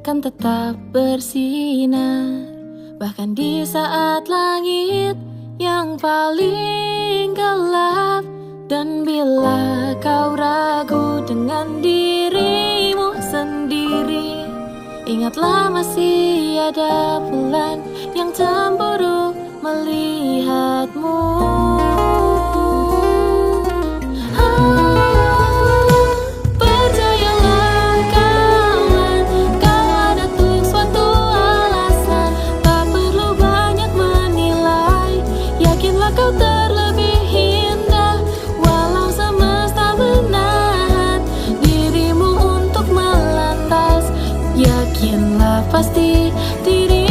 kan tetap bersinar, bahkan di saat langit yang paling gelap. Dan bila kau ragu dengan dirimu sendiri, ingatlah masih ada bulan yang cemburu melihatmu. Percayalah kawan, kau ada tuh suatu alasan. Tak perlu banyak menilai, yakinlah kau terlebih indah. Walau semesta menahan dirimu untuk melantas, yakinlah pasti diri